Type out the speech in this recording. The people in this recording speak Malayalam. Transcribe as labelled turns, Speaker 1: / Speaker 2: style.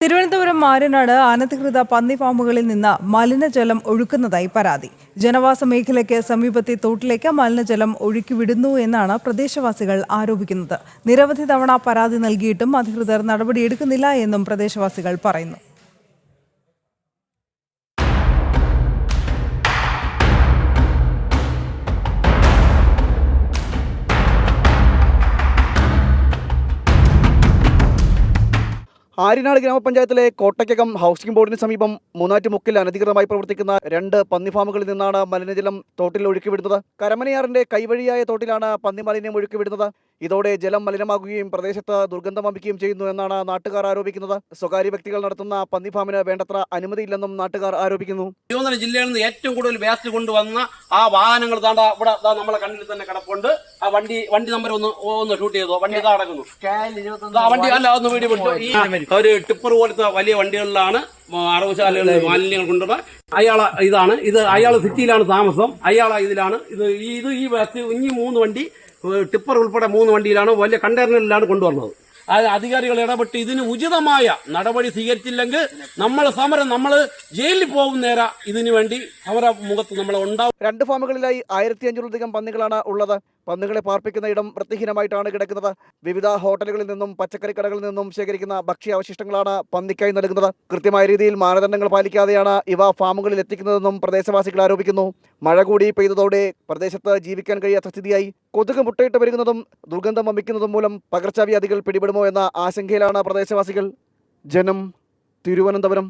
Speaker 1: തിരുവനന്തപുരം മാരനാട് അനധികൃത പന്നി ഫാമുകളിൽ നിന്ന് മലിനജലം ഒഴുക്കുന്നതായി പരാതി. ജനവാസ മേഖലയ്ക്ക് സമീപത്തെ തോട്ടിലേക്ക് മലിനജലം ഒഴുക്കിവിടുന്നു എന്നാണ് പ്രദേശവാസികൾ ആരോപിക്കുന്നത്. നിരവധി തവണ പരാതി നൽകിയിട്ടും അധികൃതർ നടപടിയെടുക്കുന്നില്ല എന്നും പ്രദേശവാസികൾ പറയുന്നു.
Speaker 2: ആര്യനാട് ഗ്രാമപഞ്ചായത്തിലെ കോട്ടയ്ക്കകം ഹൗസിംഗ് ബോർഡിന് സമീപം മൂന്നാറ്റുമുക്കിൽ അനധികൃതമായി പ്രവർത്തിക്കുന്ന 2 പന്നി ഫാമുകളിൽ നിന്നാണ് മലിനജലം തോട്ടിൽ ഒഴുക്കിവിടുന്നത്. കരമനയാറിന്റെ കൈവഴിയായ തോട്ടിലാണ് പന്നി മാലിന്യം ഒഴുക്കിവിടുന്നത്. ഇതോടെ ജലം മലിനമാകുകയും പ്രദേശത്ത് ദുർഗന്ധം വമിക്കുകയും ചെയ്യുന്നു എന്നാണ് നാട്ടുകാർ ആരോപിക്കുന്നത്. സ്വകാര്യ വ്യക്തികൾ നടത്തുന്ന പന്നി ഫാമിന് വേണ്ടത്ര അനുമതിയില്ലെന്നും നാട്ടുകാർ ആരോപിക്കുന്നു.
Speaker 3: തിരുവനന്തപുരം ജില്ലയിൽ നിന്ന് ഏറ്റവും കൂടുതൽ വേസ്റ്റ് കൊണ്ടുവന്ന ആ വാഹനങ്ങൾ ഇവിടെ നമ്മളെ കണ്ണിൽ തന്നെ കിടപ്പുണ്ട്. ആ വണ്ടി നമ്പർ ഒന്ന് ഷൂട്ട് ചെയ്തോ. വണ്ടി ഇതാ നടക്കുന്നു. വണ്ടി അല്ല ഒന്ന് വീഡിയോ വിട്ടു. ഈ ഒരു ടിപ്പർ പോലത്തെ വലിയ വണ്ടികളിലാണ് അറവുശാലകളിൽ മാലിന്യങ്ങൾ കൊണ്ടുപോകാൻ. അയാൾ സിറ്റിയിലാണ് താമസം. ഇതിലാണ് ഈ വേസ്റ്റ് ഈ 3 വണ്ടി ടിപ്പർ ഉൾപ്പെടെ 3 വണ്ടിയിലാണ് വലിയ കണ്ടെയ്നറിലാണ് കൊണ്ടുവന്നത്. അധികാരികൾ ഇടപെട്ട് ഇതിന് ഉചിതമായ നടപടി സ്വീകരിച്ചില്ലെങ്കിൽ നമ്മൾ ജയിലിൽ പോകും നേരം ഇതിനു വേണ്ടി സമര മുഖത്ത് നമ്മൾ ഉണ്ടാവും.
Speaker 2: 2 ഫാമുകളിലായി 1500-ലധികം പന്നികളാണ് ഉള്ളത്. പന്നികളെ പാർപ്പിക്കുന്ന ഇടം വൃത്തിഹീനമായിട്ടാണ് കിടക്കുന്നത്. വിവിധ ഹോട്ടലുകളിൽ നിന്നും പച്ചക്കറി കടകളിൽ നിന്നും ശേഖരിക്കുന്ന ഭക്ഷ്യാവശിഷ്ടങ്ങളാണ് പന്നിക്കായി നൽകുന്നത്. കൃത്യമായ രീതിയിൽ മാനദണ്ഡങ്ങൾ പാലിക്കാതെയാണ് ഇവ ഫാമുകളിൽ എത്തിക്കുന്നതെന്നും പ്രദേശവാസികൾ ആരോപിക്കുന്നു. മഴ കൂടി പെയ്തതോടെ പ്രദേശത്ത് ജീവിക്കാൻ കഴിയാത്ത സ്ഥിതിയായി. കൊതുക് മുട്ടയിട്ട് പെരുകുന്നതും ദുർഗന്ധം വമിക്കുന്നതും മൂലം പകർച്ചവ്യാധികൾ പിടിപെടുമോ എന്ന ആശങ്കയിലാണ് പ്രദേശവാസികൾ. ജനം, തിരുവനന്തപുരം.